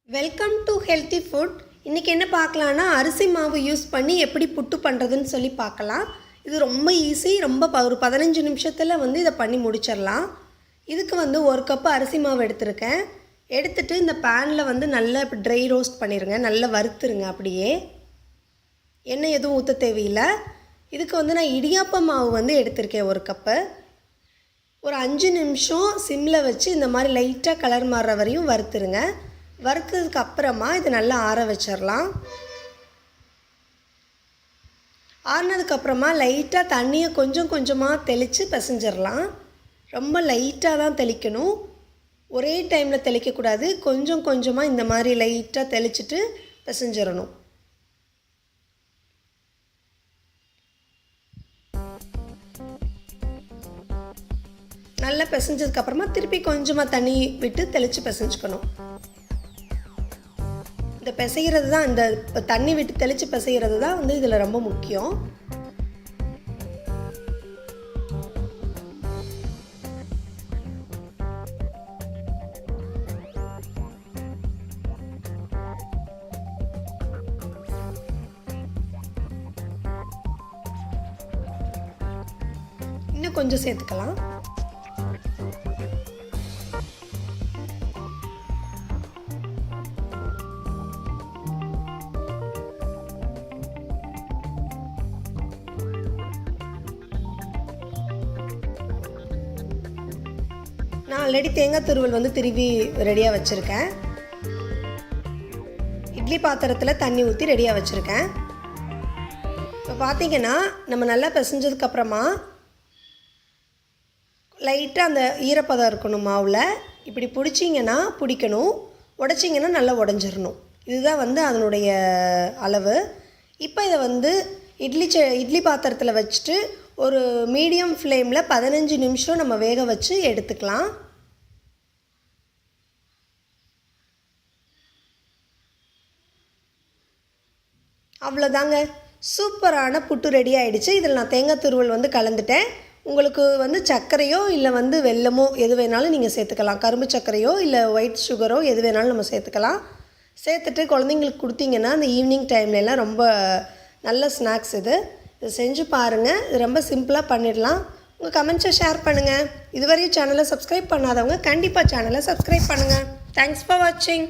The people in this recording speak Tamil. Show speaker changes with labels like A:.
A: Welcome to healthy food. இன்றைக்கி என்ன பார்க்கலான்னா, அரிசி மாவு யூஸ் பண்ணி எப்படி புட்டு பண்ணுறதுன்னு சொல்லி பார்க்கலாம். இது ரொம்ப ஈஸி, ஒரு 15 நிமிஷத்தில் இதை பண்ணி முடிச்சிடலாம். இதுக்கு 1 கப்பு அரிசி மாவு எடுத்திருக்கேன். எடுத்துகிட்டு இந்த பேனில் நல்லா ட்ரை ரோஸ்ட் பண்ணிடுங்க, நல்லா வறுத்துருங்க. அப்படியே எண்ணெய் எதுவும் ஊற்ற தேவையில்லை. இதுக்கு நான் இடியாப்ப மாவு எடுத்திருக்கேன் 1 கப்பு. ஒரு 5 நிமிஷம் சிம்மில் வச்சு இந்த மாதிரி லைட்டாக கலர் மாறுற வரையும் வறுத்துருங்க. வறுத்ததுக்கு அப்புறமா இது நல்லா ஆற வச்சிடலாம். ஆறினதுக்கப்புறமா லைட்டாக தண்ணியை கொஞ்சம் கொஞ்சமாக தெளித்து பிசைஞ்சிடலாம். ரொம்ப லைட்டாக தான் தெளிக்கணும், ஒரே டைமில் தெளிக்கக்கூடாது. கொஞ்சம் கொஞ்சமாக இந்த மாதிரி லைட்டாக தெளிச்சுட்டு பிசைஞ்சிடணும். நல்லா பிசைஞ்சதுக்கப்புறமா திருப்பி கொஞ்சமாக தண்ணி விட்டு தெளித்து பிசைஞ்சுக்கணும். இந்த பிசைகிறது தான், இந்த தண்ணி விட்டு தெளித்து பிசைகிறது தான் இதில் ரொம்ப முக்கியம். இன்னும் கொஞ்சம் சேர்த்துக்கலாம். நான் ஆல்ரெடி தேங்காய் துருவல் திருவி ரெடியாக வச்சுருக்கேன். இட்லி பாத்திரத்தில் தண்ணி ஊற்றி ரெடியாக வச்சுருக்கேன். இப்போ பார்த்திங்கன்னா நம்ம நல்லா பிசைஞ்சதுக்கப்புறமா லைட்டாக அந்த ஈரப்பதம் இருக்கணும் மாவில். இப்படி பிடிக்கணும், உடைச்சிங்கன்னா நல்லா உடஞ்சிடணும். இதுதான் அதனுடைய அளவு. இப்போ இதை இட்லி பாத்திரத்தில் வச்சுட்டு ஒரு மீடியம் ஃப்ளேமில் 15 நிமிஷம் நம்ம வேக வச்சு எடுத்துக்கலாம். அவ்வளோதாங்க, சூப்பரான புட்டு ரெடி ஆகிடுச்சு. இதில் நான் தேங்காய் துருவல் கலந்துட்டேன். உங்களுக்கு சர்க்கரையோ இல்லை வெல்லமோ எது வேணாலும் நீங்கள் சேர்த்துக்கலாம். கரும்பு சர்க்கரையோ இல்லை ஒயிட் சுகரோ எது வேணாலும் நம்ம சேர்த்துக்கலாம். சேர்த்துட்டு குழந்தைங்களுக்கு கொடுத்தீங்கன்னா அந்த ஈவினிங் டைம்லலாம் ரொம்ப நல்ல ஸ்நாக்ஸ் இது செஞ்சு பாருங்கள். இது ரொம்ப சிம்பிளாக பண்ணிடலாம். உங்கள் கமெண்ட்ஸை ஷேர் பண்ணுங்கள். இதுவரையும் சேனலை சப்ஸ்கிரைப் பண்ணாதவங்க கண்டிப்பாக சேனலை சப்ஸ்கிரைப் பண்ணுங்கள். தேங்க்ஸ் ஃபார் வாட்சிங்.